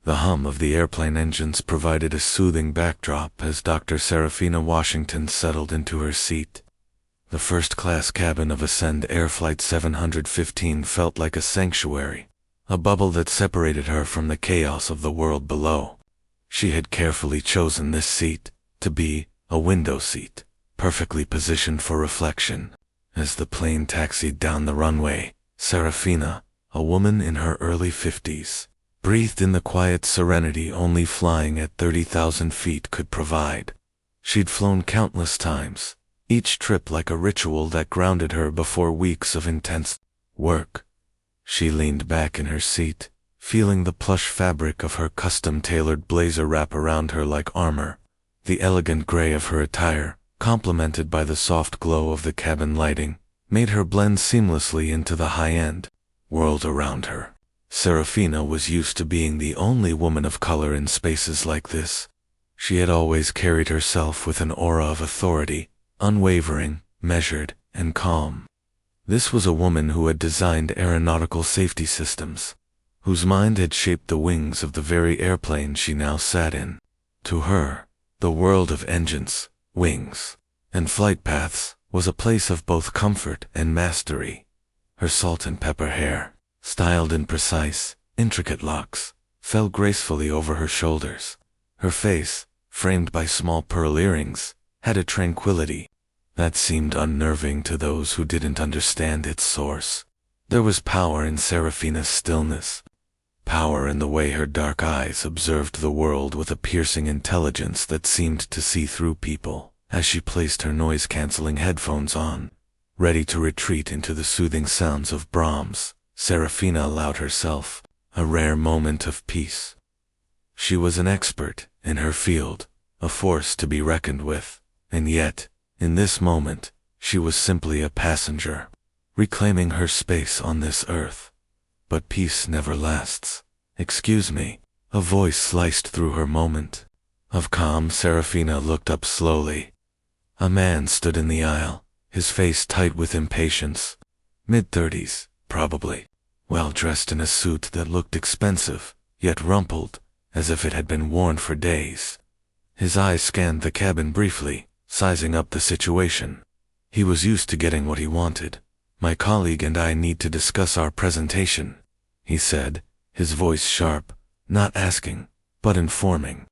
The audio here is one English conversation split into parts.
The hum of the airplane engines provided a soothing backdrop as Dr. Serafina Washington settled into her seat. The first-class cabin of Ascend Air Flight 715 felt like a sanctuary, a bubble that separated her from the chaos of the world below. She had carefully chosen this seat to be a window seat, perfectly positioned for reflection. As the plane taxied down the runway, Serafina, a woman in her early 50s, breathed in the quiet serenity only flying at 30,000 feet could provide. She'd flown countless times, each trip like a ritual that grounded her before weeks of intense work. She leaned back in her seat, feeling the plush fabric of her custom-tailored blazer wrap around her like armor. The elegant gray of her attire, complemented by the soft glow of the cabin lighting, made her blend seamlessly into the high-end world around her. Serafina was used to being the only woman of color in spaces like this. She had always carried herself with an aura of authority, unwavering, measured, and calm. This was a woman who had designed aeronautical safety systems, whose mind had shaped the wings of the very airplane she now sat in. To her, the world of engines, wings, and flight paths was a place of both comfort and mastery. Her salt and pepper hair, styled in precise, intricate locks, fell gracefully over her shoulders. Her face, framed by small pearl earrings, had a tranquility that seemed unnerving to those who didn't understand its source. There was power in Serafina's stillness, power in the way her dark eyes observed the world with a piercing intelligence that seemed to see through people. As she placed her noise-canceling headphones on, ready to retreat into the soothing sounds of Brahms, Serafina allowed herself a rare moment of peace. She was an expert in her field, a force to be reckoned with, and yet, in this moment, she was simply a passenger, reclaiming her space on this earth. But peace never lasts. "Excuse me," a voice sliced through her moment of calm. Serafina looked up slowly. A man stood in the aisle, his face tight with impatience. Mid-30s, probably, well-dressed in a suit that looked expensive, yet rumpled, as if it had been worn for days. His eyes scanned the cabin briefly, sizing up the situation. He was used to getting what he wanted. "My colleague and I need to discuss our presentation," he said, his voice sharp, not asking, but informing.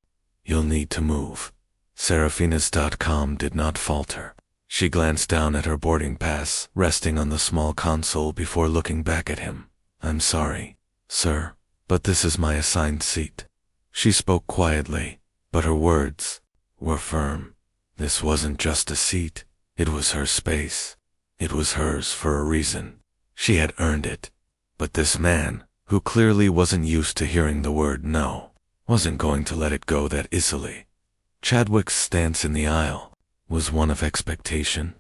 "You'll need to move." Serafina's.com did not falter. She glanced down at her boarding pass, resting on the small console before looking back at him. "I'm sorry, sir, but this is my assigned seat." She spoke quietly, but her words were firm. This wasn't just a seat, it was her space. It was hers for a reason. She had earned it. But this man, who clearly wasn't used to hearing the word no, wasn't going to let it go that easily. Chadwick's stance in the aisle was one of expectation.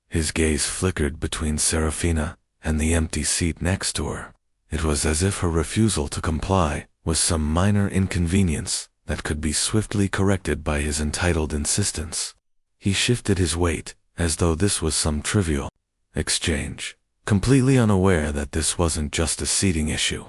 His gaze flickered between Serafina and the empty seat next to her. It was as if her refusal to comply was some minor inconvenience that could be swiftly corrected by his entitled insistence. He shifted his weight, as though this was some trivial exchange, completely unaware that this wasn't just a seating issue.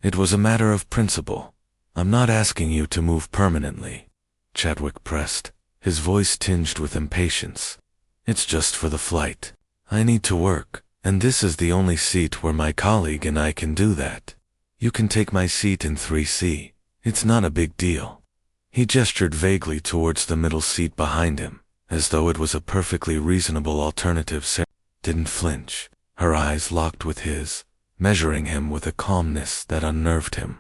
It was a matter of principle. "I'm not asking you to move permanently," Chadwick pressed, his voice tinged with impatience. "It's just for the flight. I need to work, and this is the only seat where my colleague and I can do that. You can take my seat in 3C. It's not a big deal." He gestured vaguely towards the middle seat behind him, as though it was a perfectly reasonable alternative. Sarah didn't flinch, her eyes locked with his, measuring him with a calmness that unnerved him.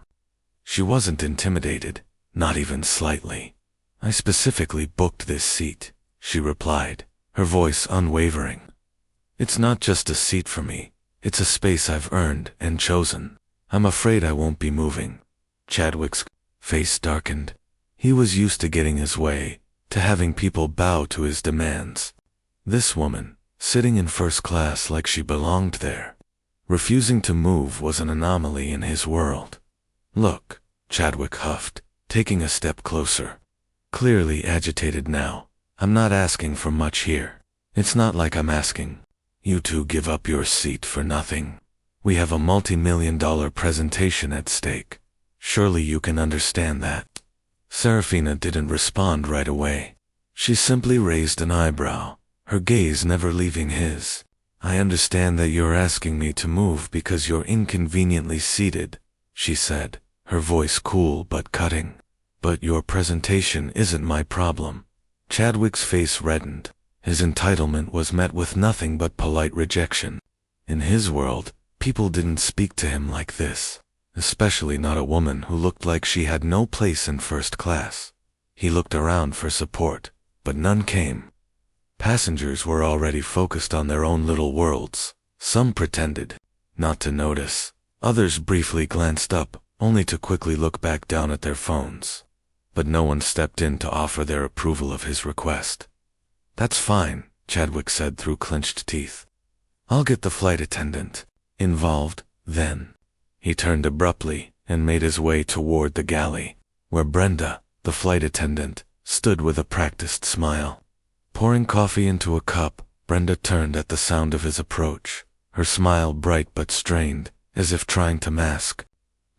She wasn't intimidated, not even slightly. "I specifically booked this seat," she replied, her voice unwavering. "It's not just a seat for me, it's a space I've earned and chosen. I'm afraid I won't be moving." Chadwick's face darkened. He was used to getting his way, to having people bow to his demands. This woman, sitting in first class like she belonged there, refusing to move was an anomaly in his world. "Look," Chadwick huffed, taking a step closer. Clearly agitated now, "I'm not asking for much here. It's not like I'm asking you to give up your seat for nothing. We have a multi-million-dollar presentation at stake." Surely you can understand that. Serafina didn't respond right away. She simply raised an eyebrow, her gaze never leaving his. I understand that you're asking me to move because you're inconveniently seated, she said, her voice cool but cutting. But your presentation isn't my problem. Chadwick's face reddened. His entitlement was met with nothing but polite rejection. In his world, people didn't speak to him like this, especially not a woman who looked like she had no place in first class. He looked around for support, but none came. Passengers were already focused on their own little worlds. Some pretended not to notice. Others briefly glanced up, only to quickly look back down at their phones. But no one stepped in to offer their approval of his request. That's fine, Chadwick said through clenched teeth. I'll get the flight attendant involved, then. He turned abruptly and made his way toward the galley, where Brenda, the flight attendant, stood with a practiced smile. Pouring coffee into a cup, Brenda turned at the sound of his approach, her smile bright but strained, as if trying to mask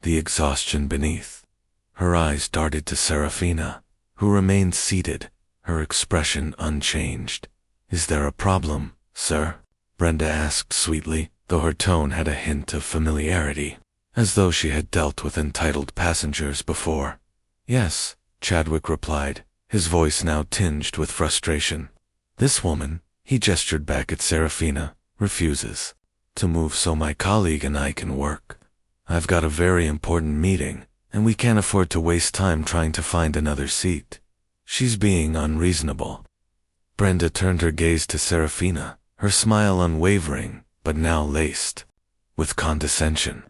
the exhaustion beneath. Her eyes darted to Serafina, who remained seated, her expression unchanged. Is there a problem, sir? Brenda asked sweetly, though her tone had a hint of familiarity, as though she had dealt with entitled passengers before. Yes, Chadwick replied, his voice now tinged with frustration. This woman, he gestured back at Serafina, refuses to move so my colleague and I can work. I've got a very important meeting, and we can't afford to waste time trying to find another seat. She's being unreasonable. Brenda turned her gaze to Serafina, her smile unwavering, but now laced with condescension.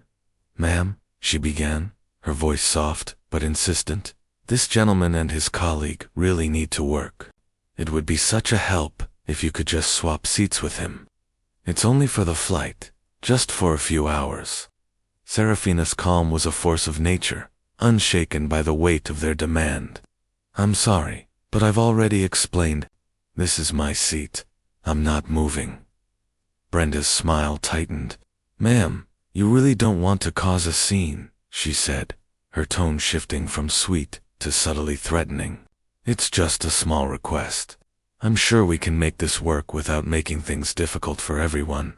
Ma'am, she began, her voice soft but insistent, this gentleman and his colleague really need to work. It would be such a help if you could just swap seats with him. It's only for the flight, just for a few hours. Serafina's calm was a force of nature, unshaken by the weight of their demand. I'm sorry, but I've already explained. This is my seat. I'm not moving. Brenda's smile tightened. Ma'am, you really don't want to cause a scene, she said, her tone shifting from sweet to subtly threatening. It's just a small request. I'm sure we can make this work without making things difficult for everyone.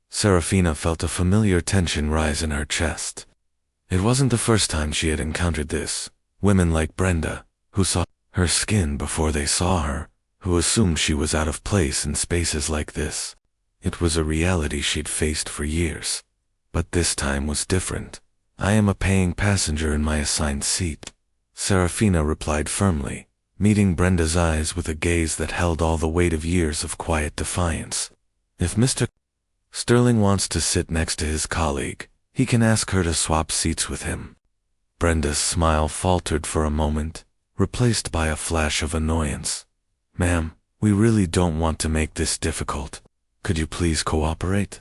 Serafina felt a familiar tension rise in her chest. It wasn't the first time she had encountered this. Women like Brenda, who saw her skin before they saw her, who assumed she was out of place in spaces like this. It was a reality she'd faced for years. But this time was different. I am a paying passenger in my assigned seat, Serafina replied firmly, meeting Brenda's eyes with a gaze that held all the weight of years of quiet defiance. If Mr. Sterling wants to sit next to his colleague, he can ask her to swap seats with him. Brenda's smile faltered for a moment, replaced by a flash of annoyance. Ma'am, we really don't want to make this difficult. Could you please cooperate?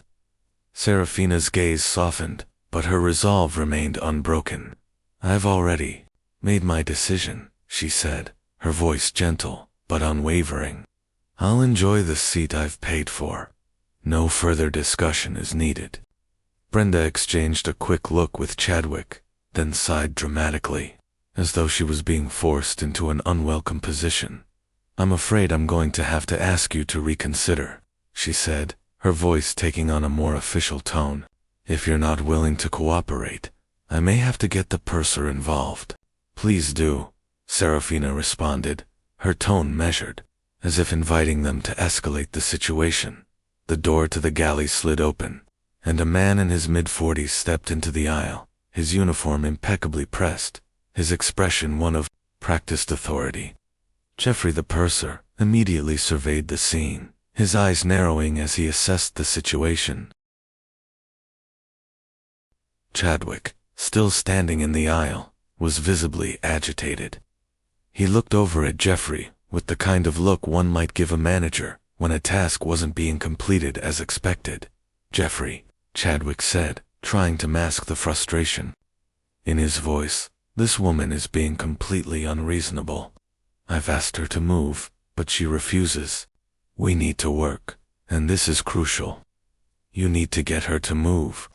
Serafina's gaze softened, but her resolve remained unbroken. I've already made my decision, she said, her voice gentle but unwavering. I'll enjoy the seat I've paid for. No further discussion is needed. Brenda exchanged a quick look with Chadwick, then sighed dramatically, as though she was being forced into an unwelcome position. I'm afraid I'm going to have to ask you to reconsider, she said, her voice taking on a more official tone. If you're not willing to cooperate, I may have to get the purser involved. Please do, Serafina responded, her tone measured, as if inviting them to escalate the situation. The door to the galley slid open, and a man in his mid-40s stepped into the aisle, his uniform impeccably pressed, his expression one of practiced authority. Geoffrey the purser immediately surveyed the scene, his eyes narrowing as he assessed the situation. Chadwick, still standing in the aisle, was visibly agitated. He looked over at Geoffrey with the kind of look one might give a manager when a task wasn't being completed as expected. Geoffrey, Chadwick said, trying to mask the frustration in his voice, this woman is being completely unreasonable. I've asked her to move, but she refuses. We need to work, and this is crucial. You need to get her to move.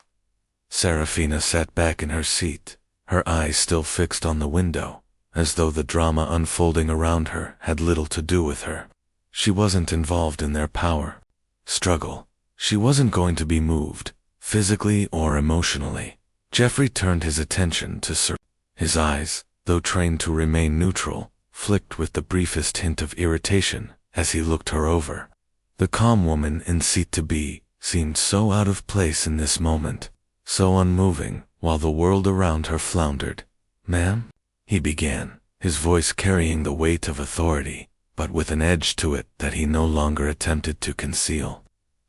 Serafina sat back in her seat, her eyes still fixed on the window, as though the drama unfolding around her had little to do with her. She wasn't involved in their power struggle. She wasn't going to be moved, physically or emotionally. Jeffrey turned his attention to Sir. His eyes, though trained to remain neutral, flicked with the briefest hint of irritation as he looked her over. The calm woman in seat to be seemed so out of place in this moment, so unmoving, while the world around her floundered. "Ma'am?" he began, his voice carrying the weight of authority, but with an edge to it that he no longer attempted to conceal.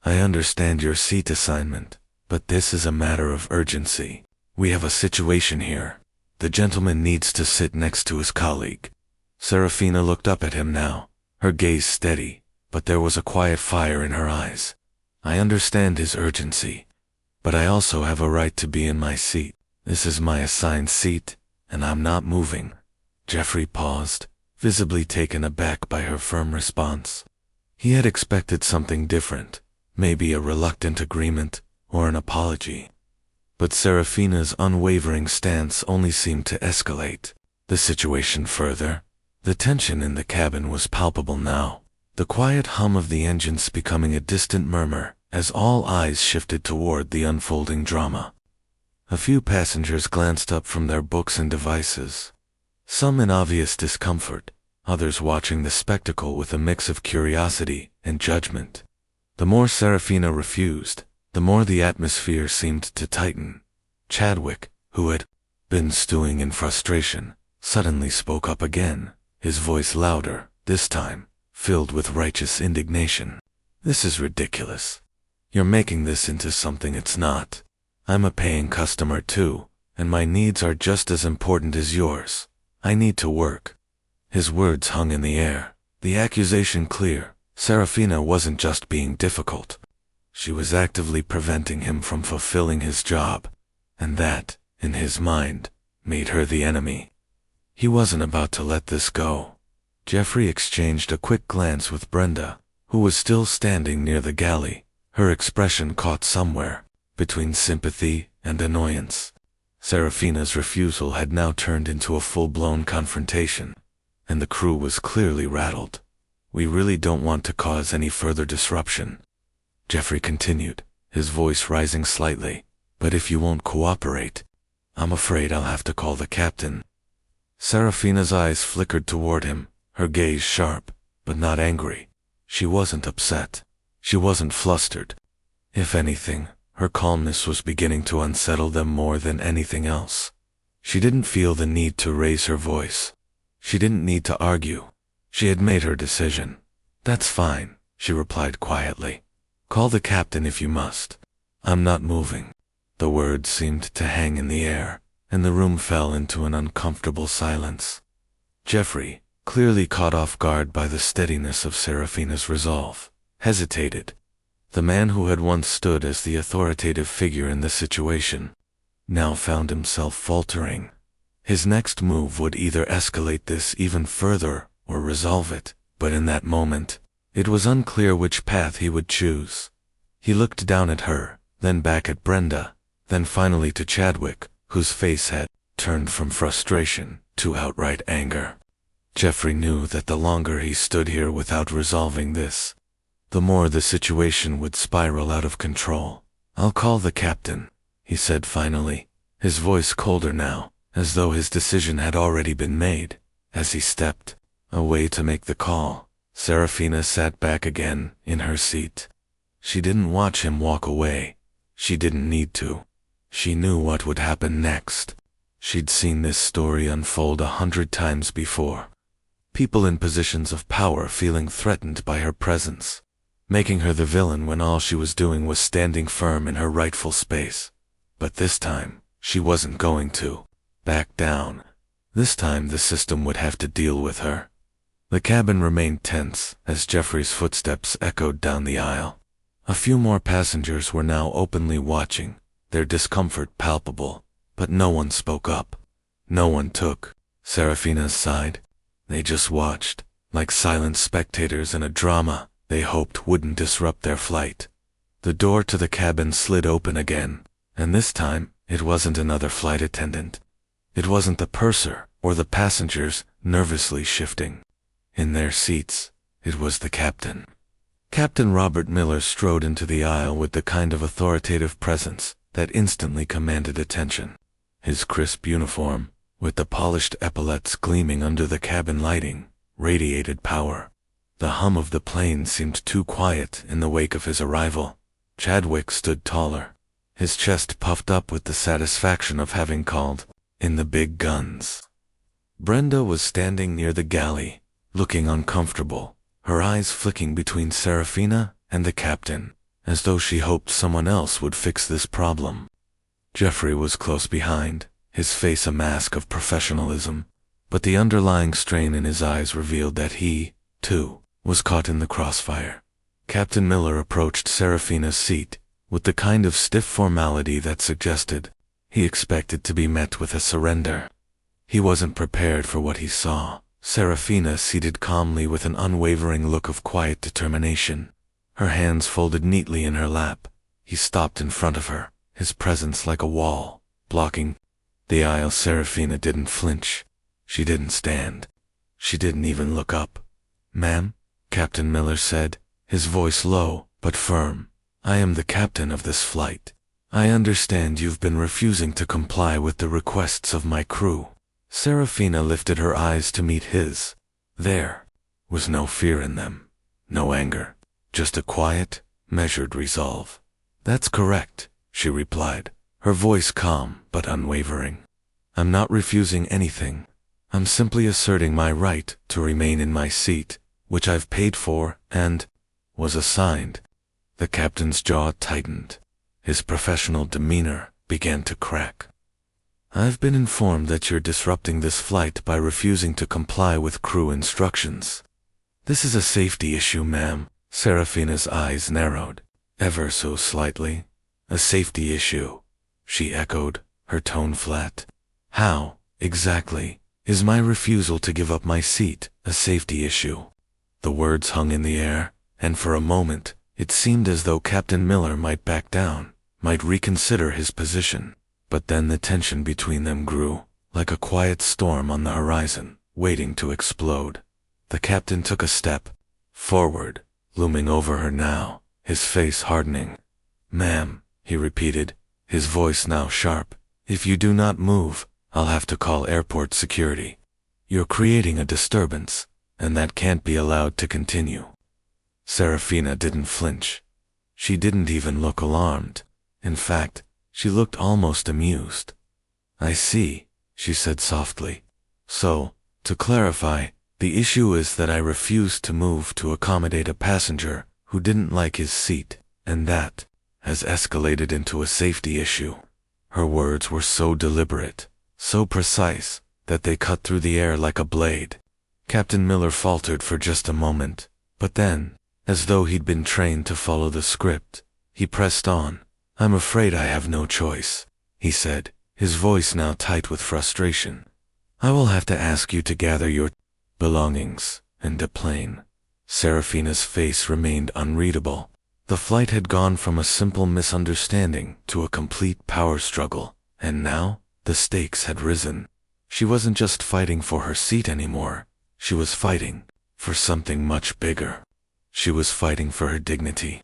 "I understand your seat assignment, but this is a matter of urgency. We have a situation here. The gentleman needs to sit next to his colleague." Serafina looked up at him now, her gaze steady, but there was a quiet fire in her eyes. "I understand his urgency, but I also have a right to be in my seat. This is my assigned seat, and I'm not moving." Jeffrey paused, visibly taken aback by her firm response. He had expected something different, maybe a reluctant agreement or an apology. But Serafina's unwavering stance only seemed to escalate the situation further. The tension in the cabin was palpable now, the quiet hum of the engines becoming a distant murmur as all eyes shifted toward the unfolding drama. A few passengers glanced up from their books and devices, some in obvious discomfort, others watching the spectacle with a mix of curiosity and judgment. The more Serafina refused, the more the atmosphere seemed to tighten. Chadwick, who had been stewing in frustration, suddenly spoke up again, his voice louder, this time, filled with righteous indignation. "This is ridiculous. You're making this into something it's not. I'm a paying customer too, and my needs are just as important as yours. I need to work." His words hung in the air, the accusation clear. Serafina wasn't just being difficult. She was actively preventing him from fulfilling his job, and that, in his mind, made her the enemy. He wasn't about to let this go. Jeffrey exchanged a quick glance with Brenda, who was still standing near the galley, her expression caught somewhere between sympathy and annoyance. Serafina's refusal had now turned into a full-blown confrontation, and the crew was clearly rattled. "We really don't want to cause any further disruption," Jeffrey continued, his voice rising slightly, "but if you won't cooperate, I'm afraid I'll have to call the captain." Serafina's eyes flickered toward him, her gaze sharp, but not angry. She wasn't upset. She wasn't flustered. If anything, her calmness was beginning to unsettle them more than anything else. She didn't feel the need to raise her voice. She didn't need to argue. She had made her decision. "That's fine," she replied quietly. "Call the captain if you must. I'm not moving." The words seemed to hang in the air, and the room fell into an uncomfortable silence. Jeffrey, clearly caught off guard by the steadiness of Serafina's resolve, hesitated. The man who had once stood as the authoritative figure in the situation now found himself faltering. His next move would either escalate this even further or resolve it, but in that moment, it was unclear which path he would choose. He looked down at her, then back at Brenda, then finally to Chadwick, whose face had turned from frustration to outright anger. Jeffrey knew that the longer he stood here without resolving this, the more the situation would spiral out of control. "I'll call the captain," he said finally, his voice colder now, as though his decision had already been made. As he stepped away to make the call, Serafina sat back again in her seat. She didn't watch him walk away. She didn't need to. She knew what would happen next. She'd seen this story unfold 100 times before. People in positions of power feeling threatened by her presence, making her the villain when all she was doing was standing firm in her rightful space. But this time, she wasn't going to back down. This time the system would have to deal with her. The cabin remained tense as Jeffrey's footsteps echoed down the aisle. A few more passengers were now openly watching, their discomfort palpable, but no one spoke up. No one took Serafina's side. They just watched, like silent spectators in a drama they hoped wouldn't disrupt their flight. The door to the cabin slid open again, and this time, it wasn't another flight attendant. It wasn't the purser or the passengers nervously shifting in their seats. It was the captain. Captain Robert Miller strode into the aisle with the kind of authoritative presence that instantly commanded attention. His crisp uniform, with the polished epaulets gleaming under the cabin lighting, radiated power. The hum of the plane seemed too quiet in the wake of his arrival. Chadwick stood taller, his chest puffed up with the satisfaction of having called in the big guns. Brenda was standing near the galley, looking uncomfortable, her eyes flicking between Serafina and the captain, as though she hoped someone else would fix this problem. Jeffrey was close behind, his face a mask of professionalism, but the underlying strain in his eyes revealed that he, too, was caught in the crossfire. Captain Miller approached Serafina's seat with the kind of stiff formality that suggested he expected to be met with a surrender. He wasn't prepared for what he saw. Serafina seated calmly with an unwavering look of quiet determination, her hands folded neatly in her lap. He stopped in front of her, his presence like a wall, blocking the aisle. Serafina didn't flinch. She didn't stand. She didn't even look up. "Ma'am," Captain Miller said, his voice low but firm, "I am the captain of this flight. I understand you've been refusing to comply with the requests of my crew." Serafina lifted her eyes to meet his. There was no fear in them, no anger, just a quiet, measured resolve. "That's correct," she replied, her voice calm but unwavering. "I'm not refusing anything. I'm simply asserting my right to remain in my seat, which I've paid for and was assigned." The captain's jaw tightened. His professional demeanor began to crack. "I've been informed that you're disrupting this flight by refusing to comply with crew instructions." "This is a safety issue, ma'am." Serafina's eyes narrowed, ever so slightly. "A safety issue," she echoed, her tone flat. "How, exactly, is my refusal to give up my seat a safety issue?" The words hung in the air, and for a moment, it seemed as though Captain Miller might back down, might reconsider his position. But then the tension between them grew, like a quiet storm on the horizon, waiting to explode. The captain took a step forward, looming over her now, his face hardening. "Ma'am," he repeated, his voice now sharp, "if you do not move, I'll have to call airport security. You're creating a disturbance, and that can't be allowed to continue." Serafina didn't flinch. She didn't even look alarmed. In fact, she looked almost amused. "I see," she said softly. "So, to clarify, the issue is that I refused to move to accommodate a passenger who didn't like his seat, and that has escalated into a safety issue." Her words were so deliberate, so precise, that they cut through the air like a blade. Captain Miller faltered for just a moment, but then, as though he'd been trained to follow the script, he pressed on. "I'm afraid I have no choice," he said, his voice now tight with frustration. "I will have to ask you to gather your belongings and deplane." Serafina's face remained unreadable. The flight had gone from a simple misunderstanding to a complete power struggle, and now the stakes had risen. She wasn't just fighting for her seat anymore. She was fighting for something much bigger. She was fighting for her dignity.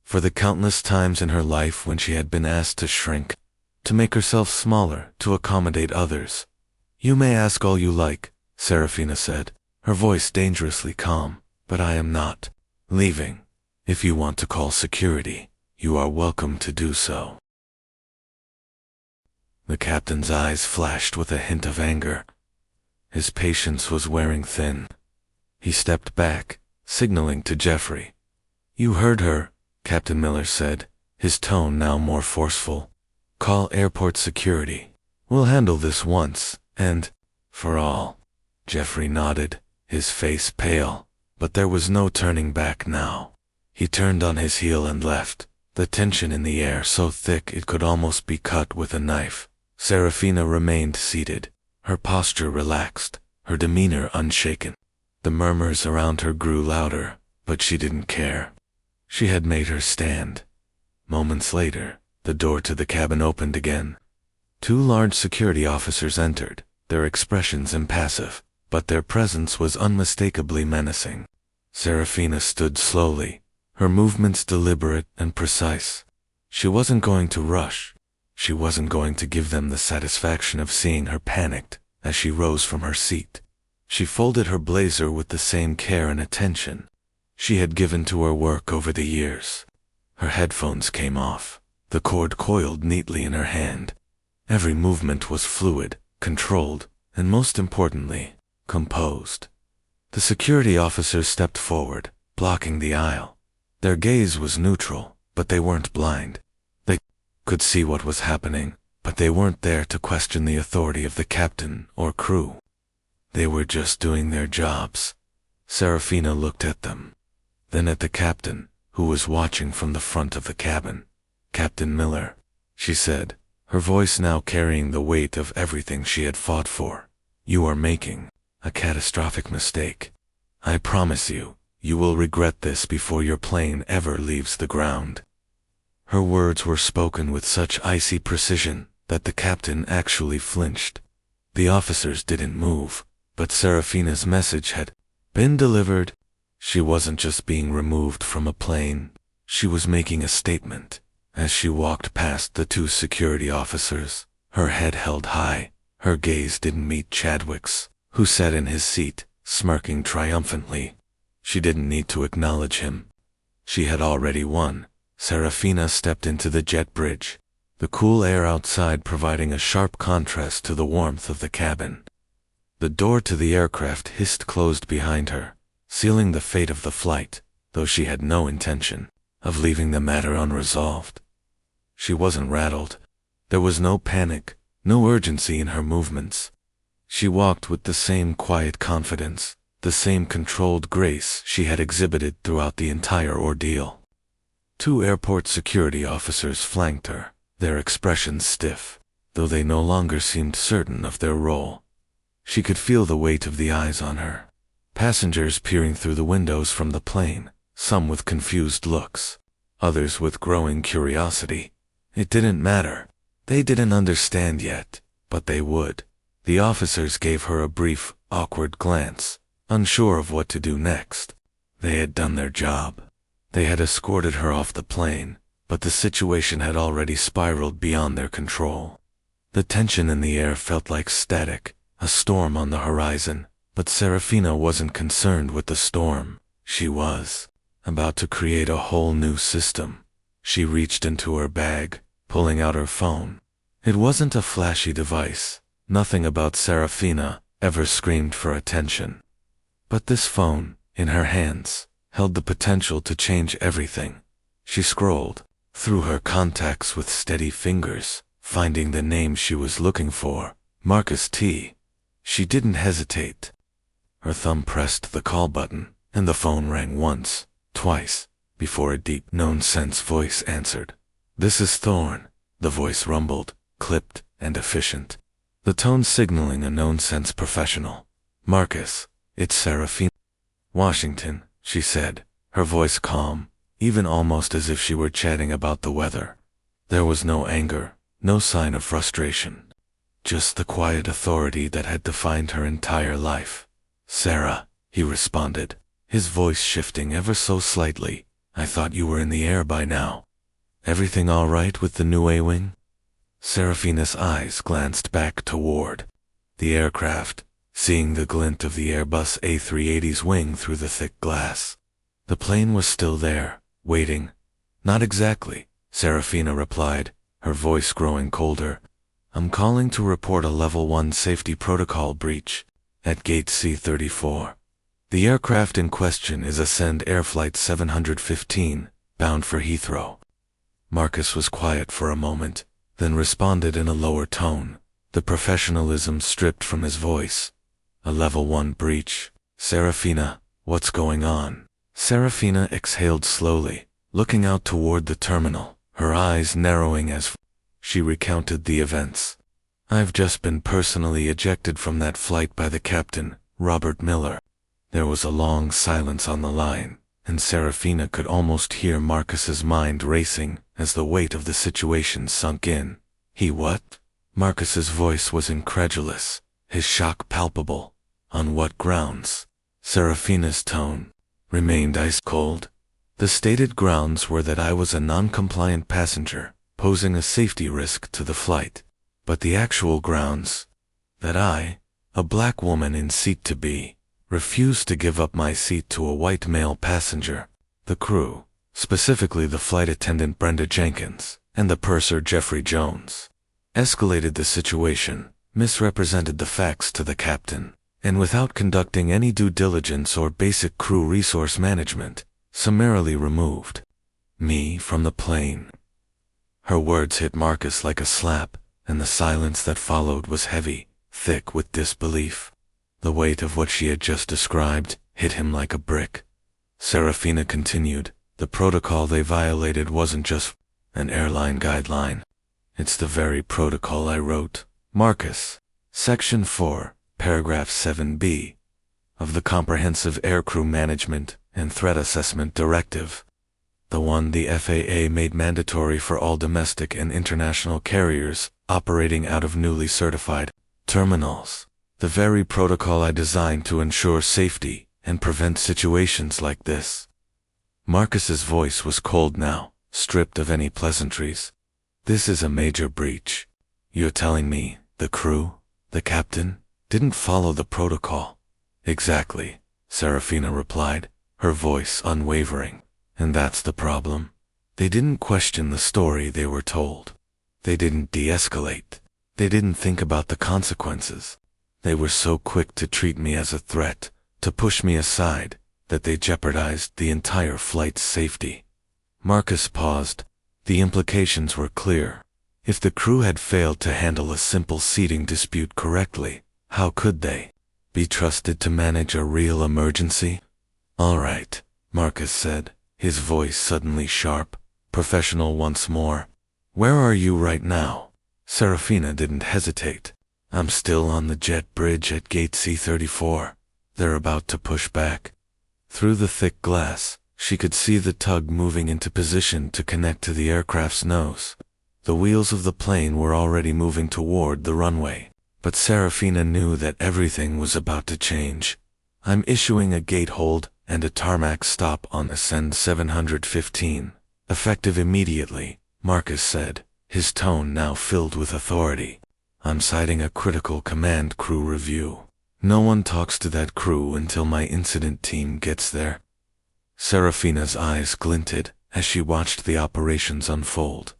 For the countless times in her life when she had been asked to shrink, to make herself smaller, to accommodate others. "You may ask all you like," Serafina said, her voice dangerously calm, "but I am not leaving. If you want to call security, you are welcome to do so." The captain's eyes flashed with a hint of anger. His patience was wearing thin. He stepped back, signaling to Jeffrey. "You heard her," Captain Miller said, his tone now more forceful. "Call airport security. We'll handle this once, and for all." Jeffrey nodded, his face pale, but there was no turning back now. He turned on his heel and left, the tension in the air so thick it could almost be cut with a knife. Serafina remained seated, her posture relaxed, her demeanor unshaken. The murmurs around her grew louder, but she didn't care. She had made her stand. Moments later, the door to the cabin opened again. 2 large security officers entered, their expressions impassive, but their presence was unmistakably menacing. Serafina stood slowly, her movements deliberate and precise. She wasn't going to rush. She wasn't going to give them the satisfaction of seeing her panicked as she rose from her seat. She folded her blazer with the same care and attention she had given to her work over the years. Her headphones came off, the cord coiled neatly in her hand. Every movement was fluid, controlled, and most importantly, composed. The security officers stepped forward, blocking the aisle. Their gaze was neutral, but they weren't blind. They could see what was happening, but they weren't there to question the authority of the captain or crew. They were just doing their jobs. Serafina looked at them, then at the captain, who was watching from the front of the cabin. "Captain Miller," she said, her voice now carrying the weight of everything she had fought for. "You are making a catastrophic mistake. I promise you, you will regret this before your plane ever leaves the ground." Her words were spoken with such icy precision that the captain actually flinched. The officers didn't move, but Serafina's message had been delivered. She wasn't just being removed from a plane, she was making a statement. As she walked past the 2 security officers, her head held high, her gaze didn't meet Chadwick's, who sat in his seat, smirking triumphantly. She didn't need to acknowledge him. She had already won. Serafina stepped into the jet bridge, the cool air outside providing a sharp contrast to the warmth of the cabin. The door to the aircraft hissed closed behind her, sealing the fate of the flight, though she had no intention of leaving the matter unresolved. She wasn't rattled. There was no panic, no urgency in her movements. She walked with the same quiet confidence, the same controlled grace she had exhibited throughout the entire ordeal. 2 airport security officers flanked her, their expressions stiff, though they no longer seemed certain of their role. She could feel the weight of the eyes on her. Passengers peering through the windows from the plane, some with confused looks, others with growing curiosity. It didn't matter. They didn't understand yet, but they would. The officers gave her a brief, awkward glance, unsure of what to do next. They had done their job. They had escorted her off the plane, but the situation had already spiraled beyond their control. The tension in the air felt like static, a storm on the horizon, but Serafina wasn't concerned with the storm. She was about to create a whole new system. She reached into her bag, pulling out her phone. It wasn't a flashy device. Nothing about Serafina ever screamed for attention. But this phone, in her hands, held the potential to change everything. She scrolled through her contacts with steady fingers, finding the name she was looking for, Marcus T. She didn't hesitate. Her thumb pressed the call button, and the phone rang once, twice, before a deep, no-nonsense voice answered. "This is Thorne," the voice rumbled, clipped and efficient, the tone signaling a no-nonsense professional. "Marcus, it's Serafina." "Washington," she said, her voice calm, even almost as if she were chatting about the weather. There was no anger, no sign of frustration, just the quiet authority that had defined her entire life. "Sarah," he responded, his voice shifting ever so slightly. "I thought you were in the air by now. Everything all right with the new A-wing?" Serafina's eyes glanced back toward the aircraft, seeing the glint of the Airbus A380's wing through the thick glass. The plane was still there, waiting. "Not exactly," Serafina replied, her voice growing colder. "I'm calling to report a Level 1 safety protocol breach at Gate C-34. The aircraft in question is Ascend Air Flight 715, bound for Heathrow." Marcus was quiet for a moment, then responded in a lower tone, the professionalism stripped from his voice. "A Level 1 breach. Serafina, what's going on?" Serafina exhaled slowly, looking out toward the terminal, her eyes narrowing as she recounted the events. "I've just been personally ejected from that flight by the captain, Robert Miller." There was a long silence on the line, and Serafina could almost hear Marcus's mind racing as the weight of the situation sunk in. "He what?" Marcus's voice was incredulous, his shock palpable. On what grounds? Serafina's tone remained ice cold. The stated grounds were that I was a non-compliant passenger, posing a safety risk to the flight. But the actual grounds, that I, a black woman in seat to be, refused to give up my seat to a white male passenger. The crew, specifically the flight attendant Brenda Jenkins, and the purser Jeffrey Jones, escalated the situation, misrepresented the facts to the captain, and without conducting any due diligence or basic crew resource management, summarily removed me from the plane. Her words hit Marcus like a slap, and the silence that followed was heavy, thick with disbelief. The weight of what she had just described hit him like a brick. Serafina continued, the protocol they violated wasn't just an airline guideline. It's the very protocol I wrote. Marcus, Section 4, Paragraph 7b, of the Comprehensive Aircrew Management and Threat Assessment Directive. The one the FAA made mandatory for all domestic and international carriers operating out of newly certified terminals. The very protocol I designed to ensure safety and prevent situations like this. Marcus's voice was cold now, stripped of any pleasantries. This is a major breach. You're telling me the crew, the captain, didn't follow the protocol? Exactly, Serafina replied, her voice unwavering. And that's the problem. They didn't question the story they were told. They didn't de-escalate. They didn't think about the consequences. They were so quick to treat me as a threat, to push me aside, that they jeopardized the entire flight's safety. Marcus paused. The implications were clear. If the crew had failed to handle a simple seating dispute correctly, how could they be trusted to manage a real emergency? All right, Marcus said, his voice suddenly sharp, professional once more. Where are you right now? Serafina didn't hesitate. I'm still on the jet bridge at gate C-34. They're about to push back. Through the thick glass, she could see the tug moving into position to connect to the aircraft's nose. The wheels of the plane were already moving toward the runway, but Serafina knew that everything was about to change. I'm issuing a gate hold and a tarmac stop on Ascend 715. Effective immediately, Marcus said, his tone now filled with authority. I'm citing a critical command crew review. No one talks to that crew until my incident team gets there. Serafina's eyes glinted as she watched the operations unfold.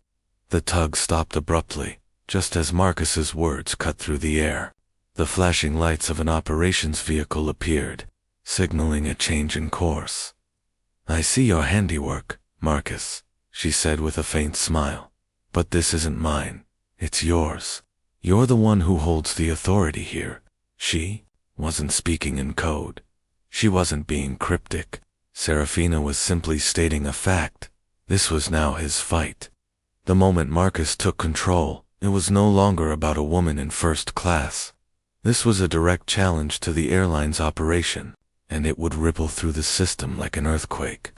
The tug stopped abruptly, just as Marcus's words cut through the air. The flashing lights of an operations vehicle appeared, signaling a change in course. I see your handiwork, Marcus, she said with a faint smile. But this isn't mine. It's yours. You're the one who holds the authority here. She wasn't speaking in code. She wasn't being cryptic. Serafina was simply stating a fact. This was now his fight. The moment Marcus took control, it was no longer about a woman in first class. This was a direct challenge to the airline's operation, and it would ripple through the system like an earthquake.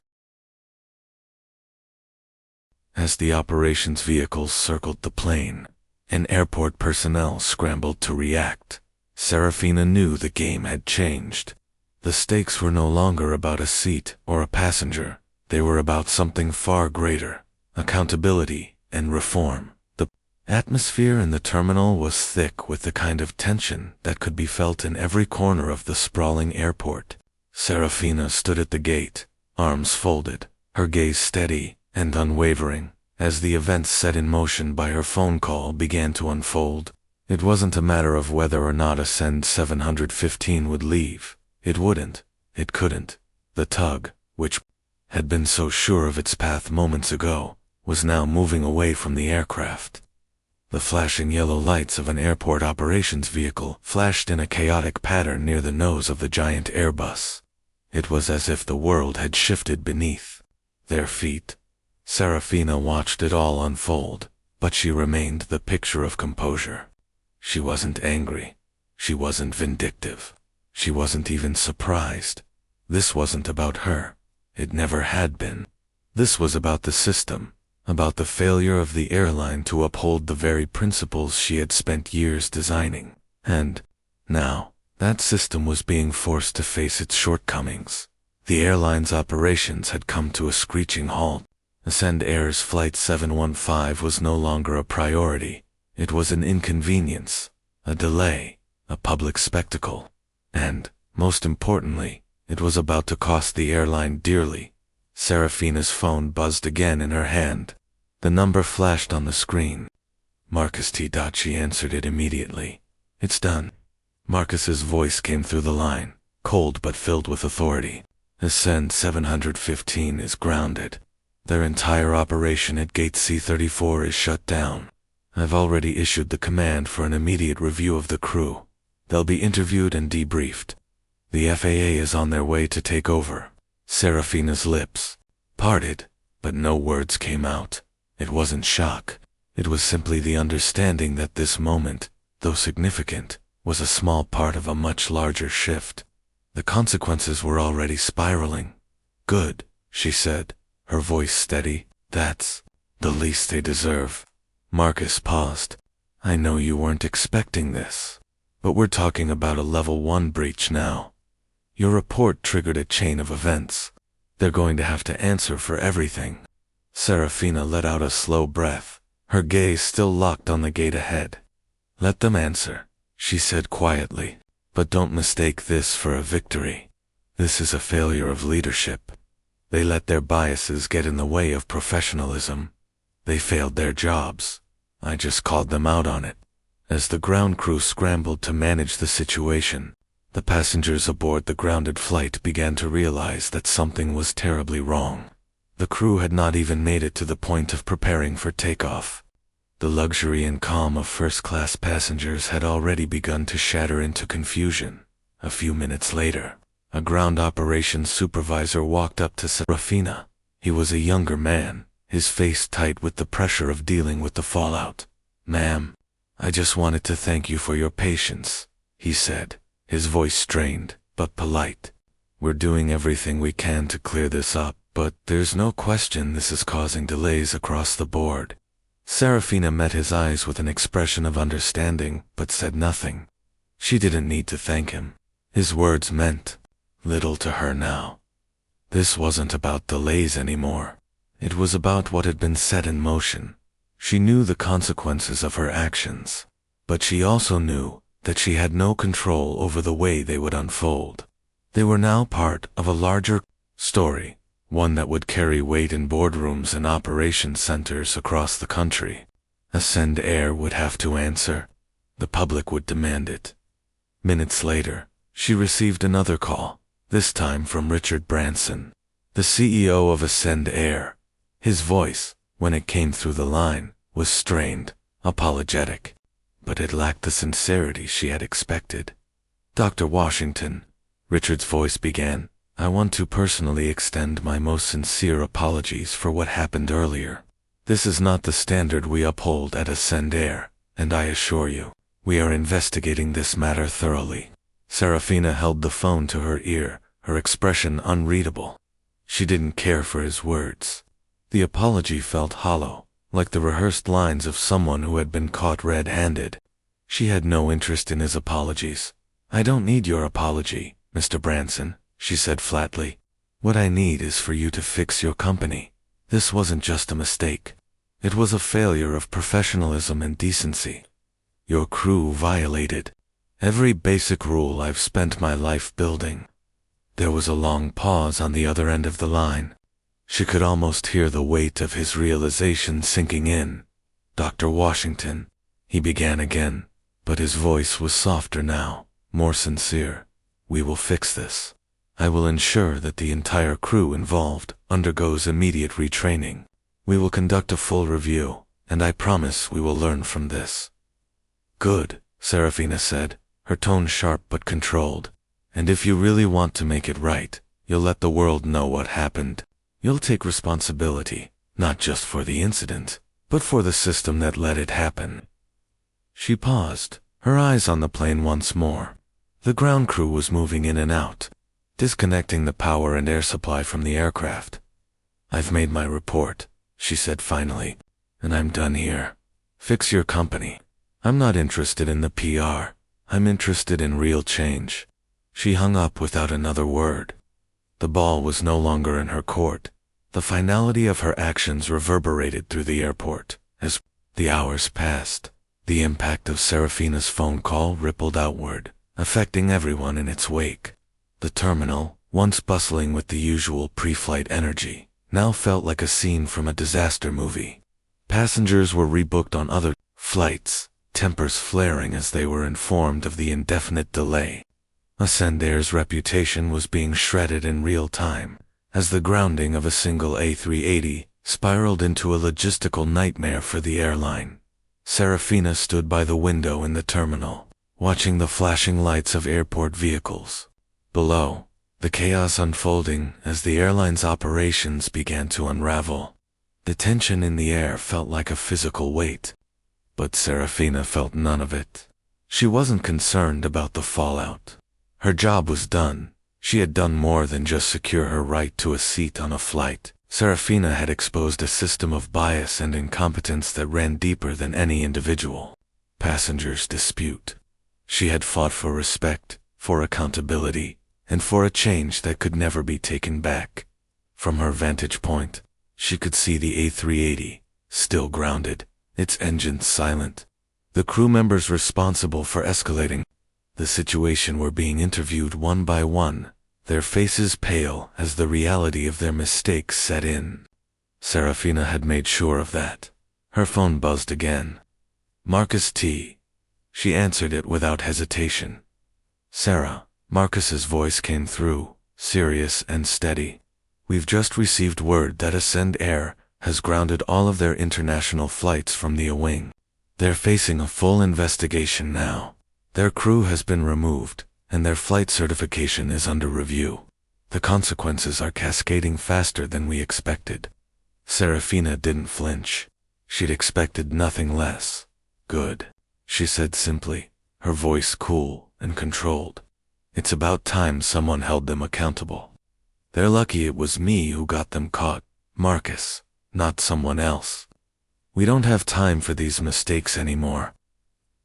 As the operations vehicles circled the plane, and airport personnel scrambled to react, Serafina knew the game had changed. The stakes were no longer about a seat or a passenger. They were about something far greater: accountability and reform. The atmosphere in the terminal was thick with the kind of tension that could be felt in every corner of the sprawling airport. Serafina stood at the gate, arms folded, her gaze steady and unwavering, as the events set in motion by her phone call began to unfold. It wasn't a matter of whether or not Ascend 715 would leave. It wouldn't. It couldn't. The tug, which had been so sure of its path moments ago, was now moving away from the aircraft. The flashing yellow lights of an airport operations vehicle flashed in a chaotic pattern near the nose of the giant Airbus. It was as if the world had shifted beneath their feet. Serafina watched it all unfold, but she remained the picture of composure. She wasn't angry. She wasn't vindictive. She wasn't even surprised. This wasn't about her. It never had been. This was about the system, about the failure of the airline to uphold the very principles she had spent years designing. And now, that system was being forced to face its shortcomings. The airline's operations had come to a screeching halt. Ascend Air's Flight 715 was no longer a priority. It was an inconvenience, a delay, a public spectacle. And, most importantly, it was about to cost the airline dearly. Serafina's phone buzzed again in her hand. The number flashed on the screen. Marcus T. She answered it immediately. "It's done." Marcus's voice came through the line, cold but filled with authority. Ascend 715 is grounded. Their entire operation at Gate C-34 is shut down. I've already issued the command for an immediate review of the crew. They'll be interviewed and debriefed. The FAA is on their way to take over. Serafina's lips parted, but no words came out. It wasn't shock. It was simply the understanding that this moment, though significant, was a small part of a much larger shift. The consequences were already spiraling. "Good," she said, her voice steady. "That's the least they deserve." Marcus paused. "I know you weren't expecting this, but we're talking about a level 1 breach now. Your report triggered a chain of events. They're going to have to answer for everything." Serafina let out a slow breath, her gaze still locked on the gate ahead. "Let them answer," she said quietly, "but don't mistake this for a victory. This is a failure of leadership. They let their biases get in the way of professionalism. They failed their jobs. I just called them out on it." As the ground crew scrambled to manage the situation, the passengers aboard the grounded flight began to realize that something was terribly wrong. The crew had not even made it to the point of preparing for takeoff. The luxury and calm of first-class passengers had already begun to shatter into confusion. A few minutes later, a ground operations supervisor walked up to Serafina. He was a younger man, his face tight with the pressure of dealing with the fallout. "Ma'am, I just wanted to thank you for your patience," he said, his voice strained, but polite. "We're doing everything we can to clear this up, but there's no question this is causing delays across the board." Serafina met his eyes with an expression of understanding, but said nothing. She didn't need to thank him. His words meant little to her now. This wasn't about delays anymore. It was about what had been set in motion. She knew the consequences of her actions, but she also knew that she had no control over the way they would unfold. They were now part of a larger story, one that would carry weight in boardrooms and operations centers across the country. Ascend Air would have to answer. The public would demand it. Minutes later, she received another call, this time from Richard Branson, the CEO of Ascend Air. His voice, when it came through the line, was strained, apologetic, but it lacked the sincerity she had expected. "Dr. Washington," Richard's voice began, "I want to personally extend my most sincere apologies for what happened earlier. This is not the standard we uphold at Ascend Air, and I assure you, we are investigating this matter thoroughly." Serafina held the phone to her ear, her expression unreadable. She didn't care for his words. The apology felt hollow, like the rehearsed lines of someone who had been caught red-handed. She had no interest in his apologies. "I don't need your apology, Mr. Branson," she said flatly. "What I need is for you to fix your company. This wasn't just a mistake. It was a failure of professionalism and decency. Your crew violated every basic rule I've spent my life building." There was a long pause on the other end of the line. She could almost hear the weight of his realization sinking in. "Dr. Washington," he began again, but his voice was softer now, more sincere. "We will fix this. I will ensure that the entire crew involved undergoes immediate retraining. We will conduct a full review, and I promise we will learn from this." "Good," Serafina said, her tone sharp but controlled. "And if you really want to make it right, you'll let the world know what happened. You'll take responsibility, not just for the incident, but for the system that let it happen." She paused, her eyes on the plane once more. The ground crew was moving in and out, disconnecting the power and air supply from the aircraft. "I've made my report," she said finally. "And I'm done here. Fix your company. I'm not interested in the PR. I'm interested in real change." She hung up without another word. The ball was no longer in her court. The finality of her actions reverberated through the airport. As the hours passed, the impact of Serafina's phone call rippled outward, affecting everyone in its wake. The terminal, once bustling with the usual pre-flight energy, now felt like a scene from a disaster movie. Passengers were rebooked on other flights, tempers flaring as they were informed of the indefinite delay. Ascend Air's reputation was being shredded in real time, as the grounding of a single A380 spiraled into a logistical nightmare for the airline. Serafina stood by the window in the terminal, watching the flashing lights of airport vehicles. Below, the chaos unfolding as the airline's operations began to unravel. The tension in the air felt like a physical weight, but Serafina felt none of it. She wasn't concerned about the fallout. Her job was done. She had done more than just secure her right to a seat on a flight. Serafina had exposed a system of bias and incompetence that ran deeper than any individual passenger's dispute. She had fought for respect, for accountability, and for a change that could never be taken back. From her vantage point, she could see the A380, still grounded, its engines silent. The crew members responsible for escalating the situation were being interviewed one by one, their faces pale as the reality of their mistakes set in. Serafina had made sure of that. Her phone buzzed again. "Marcus T." She answered it without hesitation. "Sarah," Marcus's voice came through, serious and steady. "We've just received word that Ascend Air has grounded all of their international flights from the A-Wing. They're facing a full investigation now. Their crew has been removed, and their flight certification is under review. The consequences are cascading faster than we expected." Serafina didn't flinch. She'd expected nothing less. "Good," she said simply, her voice cool and controlled. "It's about time someone held them accountable. They're lucky it was me who got them caught, Marcus, not someone else. We don't have time for these mistakes anymore."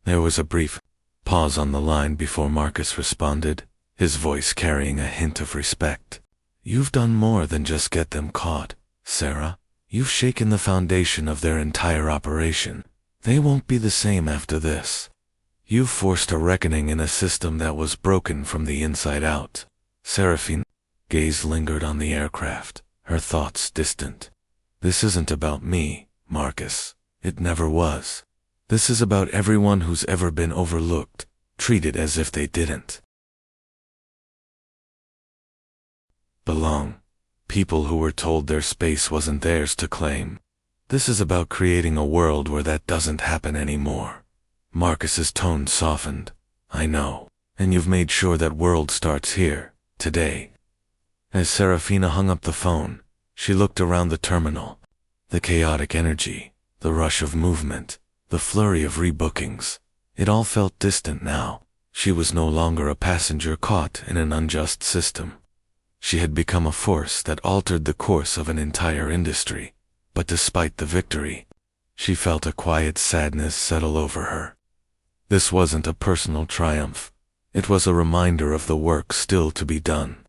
There was a brief pause on the line before Marcus responded, his voice carrying a hint of respect. "You've done more than just get them caught, Sarah. You've shaken the foundation of their entire operation. They won't be the same after this. You've forced a reckoning in a system that was broken from the inside out." Serafina's gaze lingered on the aircraft, her thoughts distant. "This isn't about me, Marcus. It never was. This is about everyone who's ever been overlooked, treated as if they didn't belong. People who were told their space wasn't theirs to claim. This is about creating a world where that doesn't happen anymore." Marcus's tone softened. "I know. And you've made sure that world starts here, today." As Serafina hung up the phone, she looked around the terminal. The chaotic energy, the rush of movement, the flurry of rebookings, it all felt distant now. She was no longer a passenger caught in an unjust system. She had become a force that altered the course of an entire industry. But despite the victory, she felt a quiet sadness settle over her. This wasn't a personal triumph. It was a reminder of the work still to be done.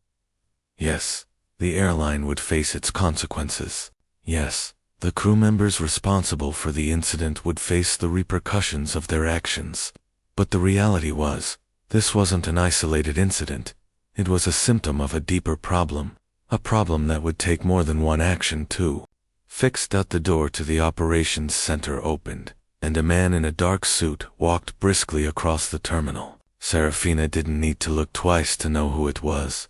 Yes, the airline would face its consequences. Yes, the crew members responsible for the incident would face the repercussions of their actions. But the reality was, this wasn't an isolated incident. It was a symptom of a deeper problem, a problem that would take more than one action to fix. The door to the operations center opened, and a man in a dark suit walked briskly across the terminal. Serafina didn't need to look twice to know who it was.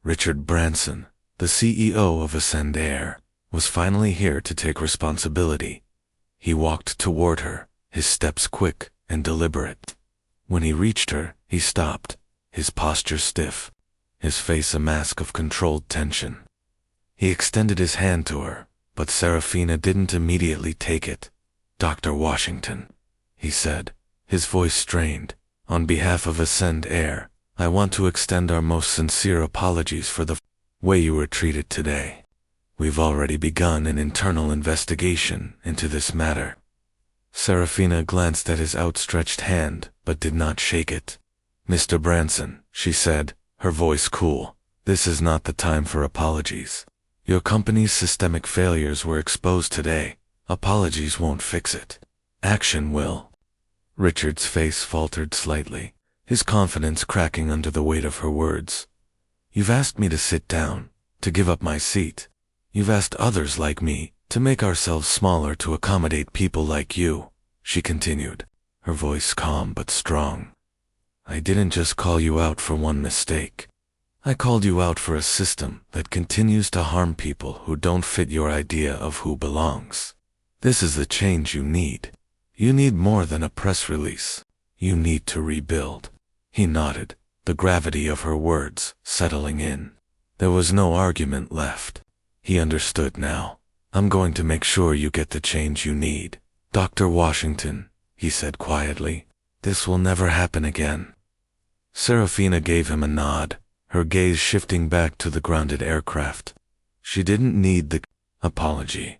Richard Branson, the CEO of Ascend Air, was finally here to take responsibility. He walked toward her, his steps quick and deliberate. When he reached her, he stopped, his posture stiff, his face a mask of controlled tension. He extended his hand to her, but Serafina didn't immediately take it. "Dr. Washington," he said, his voice strained, "on behalf of Ascend Air, I want to extend our most sincere apologies for the way you were treated today. We've already begun an internal investigation into this matter. Serafina glanced at his outstretched hand, but did not shake it. Mr. Branson, she said, her voice cool, this is not the time for apologies. Your company's systemic failures were exposed today. Apologies won't fix it. Action will. Richard's face faltered slightly, his confidence cracking under the weight of her words. You've asked me to sit down, to give up my seat. You've asked others like me to make ourselves smaller to accommodate people like you, she continued, her voice calm but strong. I didn't just call you out for one mistake. I called you out for a system that continues to harm people who don't fit your idea of who belongs. This is the change you need. You need more than a press release. You need to rebuild. He nodded, the gravity of her words settling in. There was no argument left. He understood now. I'm going to make sure you get the change you need. Dr. Washington, he said quietly, this will never happen again. Serafina gave him a nod, her gaze shifting back to the grounded aircraft. She didn't need the apology.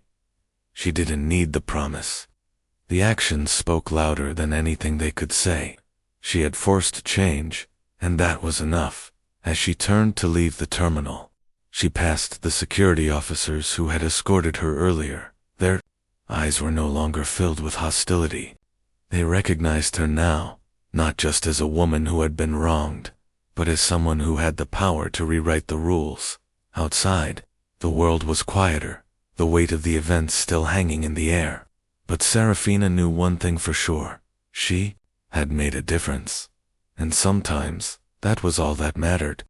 She didn't need the promise. The actions spoke louder than anything they could say. She had forced change, and that was enough. As she turned to leave the terminal, she passed the security officers who had escorted her earlier. Their eyes were no longer filled with hostility. They recognized her now, not just as a woman who had been wronged, but as someone who had the power to rewrite the rules. Outside, the world was quieter, the weight of the events still hanging in the air. But Serafina knew one thing for sure. She had made a difference. And sometimes, that was all that mattered.